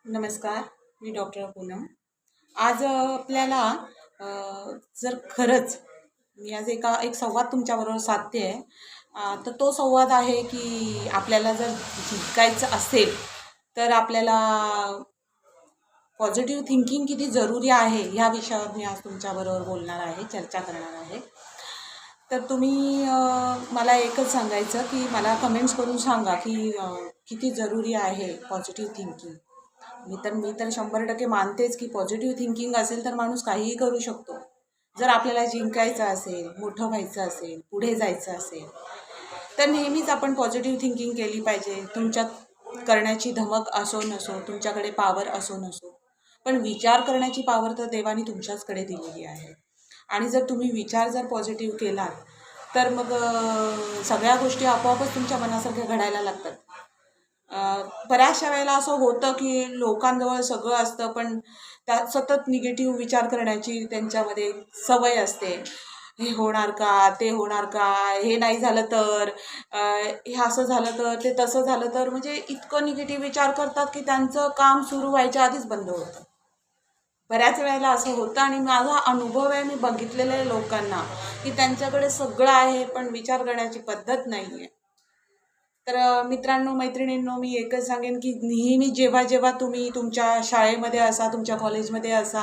नमस्कार, मी डॉक्टर पूनम. आज आपल्याला अ, जर खरंच मी आज एक संवाद तुमच्याबरोबर साधते आहे. तर तो संवाद आहे की आपल्याला जर जिंकायचं असेल तर आपल्याला पॉझिटिव्ह थिंकिंग किती जरुरी आहे ह्या विषयावर मी आज तुमच्याबरोबर बोलणार आहे, चर्चा करणार आहे. तर तुम्ही मला एकच सांगायचं की मला कमेंट्स करून सांगा की किती जरुरी आहे पॉझिटिव्ह थिंकिंग. मी तर 100% मानतेच की पॉझिटिव्ह थिंकिंग असेल तर माणूस काहीही करू शकतो. जर आपल्याला जिंकायचं असेल, मोठं व्हायचं असेल, पुढे जायचं असेल, तर नेहमीच आपण पॉझिटिव्ह थिंकिंग केली पाहिजे. तुमच्यात करण्याची धमक असो नसो, तुमच्याकडे पॉवर असो नसो, पण विचार करण्याची पॉवर तर देवाने तुमच्याचकडे दिलेली आहे. आणि जर तुम्ही विचार जर पॉझिटिव्ह केलात, तर मग सगळ्या गोष्टी आपोआपच तुमच्या मनासारख्या घडायला लागतात. बऱ्याचशा वेळेला असं होतं की लोकांजवळ सगळं असतं, पण त्या सतत निगेटिव्ह विचार करण्याची त्यांच्यामध्ये सवय असते. हे होणार का, ते होणार का, हे नाही झालं तर, हे असं झालं तर, ते तसं झालं तर, म्हणजे इतकं निगेटिव्ह विचार करतात की त्यांचं काम सुरू व्हायच्या आधीच बंद होतं. बऱ्याच वेळेला असं होतं आणि माझा अनुभव आहे, मी बघितलेलं आहे लोकांना की त्यांच्याकडे सगळं आहे पण विचार करण्याची पद्धत नाही आहे. तर मित्रांनो, मैत्रिणींनो, मी एकच सांगेन की नेहमी जेव्हा जेव्हा तुम्ही तुमच्या शाळेमध्ये असा, तुमच्या कॉलेजमध्ये असा,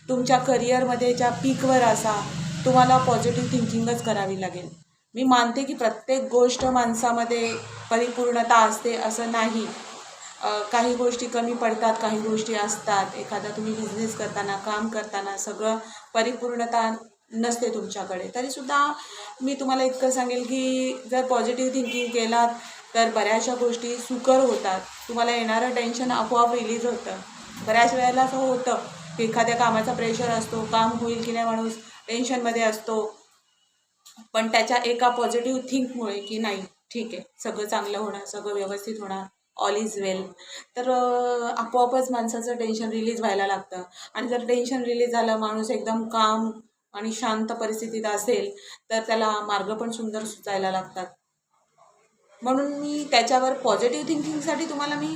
तुमच्या करिअरमध्ये ज्या पीकवर असा, तुम्हाला पॉझिटिव्ह थिंकिंगच करावी लागेल. मी मानते की प्रत्येक गोष्ट माणसामध्ये परिपूर्णता असते असं नाही. काही गोष्टी कमी पडतात, काही गोष्टी असतात. एखादा तुम्ही बिझनेस करताना, काम करताना सगळं परिपूर्णता नसते तुमच्याकडे. तरीसुद्धा मी तुम्हाला इतकं सांगेल की जर पॉझिटिव्ह थिंकिंग केलात तर बऱ्याचशा गोष्टी सुकर होतात. तुम्हाला येणारं टेन्शन आपोआप रिलीज होतं. बऱ्याच वेळेला असं होतं की एखाद्या कामाचा प्रेशर असतो, काम होईल की नाही माणूस टेन्शनमध्ये असतो. पण त्याच्या एका पॉझिटिव्ह थिंकमुळे की नाही, ठीक आहे, सगळं चांगलं होणार, सगळं व्यवस्थित होणार, ऑल इज वेल, तर आपोआपच माणसाचं टेन्शन रिलीज व्हायला लागतं. आणि जर टेन्शन रिलीज झालं, माणूस एकदम काम आणि शांत परिस्थितीत असेल तर त्याला मार्ग पण सुंदर सुचायला लागतात. म्हणून मी त्याच्यावर पॉझिटिव्ह थिंकिंगसाठी तुम्हाला मी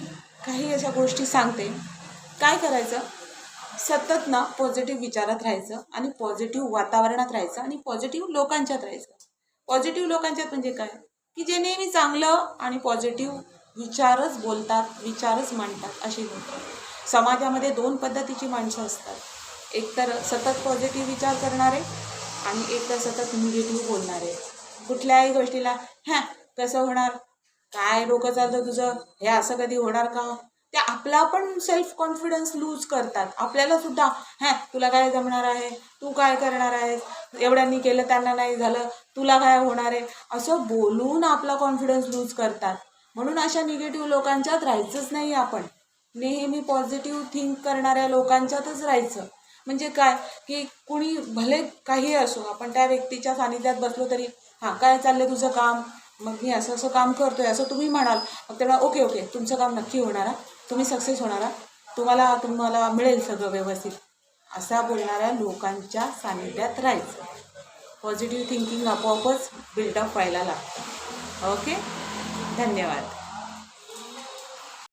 काही अशा गोष्टी सांगते. काय करायचं, सतत ना पॉझिटिव्ह विचारात राहायचं आणि पॉझिटिव्ह वातावरणात राहायचं आणि पॉझिटिव्ह लोकांच्यात राहायचं. पॉझिटिव्ह लोकांच्यात म्हणजे काय, की जे नेहमी चांगलं आणि पॉझिटिव्ह विचारच बोलतात, विचारच मांडतात अशी लोक. समाजामध्ये 2 पद्धतीची माणसं असतात. एक तर सतत पॉझिटिव्ह विचार करणारे आणि एक तर सतत निगेटिव्ह बोलणारे. कुठल्याही गोष्टीला ह्या कसं होणार, काय डोकं चालतं तुझं, हे असं कधी होणार का, ते आपला पण सेल्फ कॉन्फिडन्स लूज करतात. आपल्याला सुद्धा तुला काय जमणार आहे, तू काय करणार आहेस, एवढ्यांनी केलं त्यांना नाही झालं, तुला काय होणार आहे, असं बोलून आपला कॉन्फिडन्स लूज करतात. म्हणून अशा निगेटिव्ह लोकांच्यात राहायचंच नाही आपण. नेहमी पॉझिटिव्ह थिंक करणाऱ्या लोकांच्यातच राहायचं. म्हणजे काय की कुणी भले काही असो, आपण त्या व्यक्तीच्या सानिध्यात बसलो तरी काय चाललंय तुझं काम, मग मी असं असं काम करतोय असं तुम्ही म्हणाल, मग तेव्हा ओके ओके, तुमचं काम नक्की होणार, तुम्ही सक्सेस होणार, तुम्हाला तुम्हाला मिळेल सगळं व्यवस्थित, असा बोलणाऱ्या लोकांच्या सानिध्यात राहायचं. पॉझिटिव्ह थिंकिंग आपोआपच बिल्डअप व्हायला लागतं. ओके, धन्यवाद.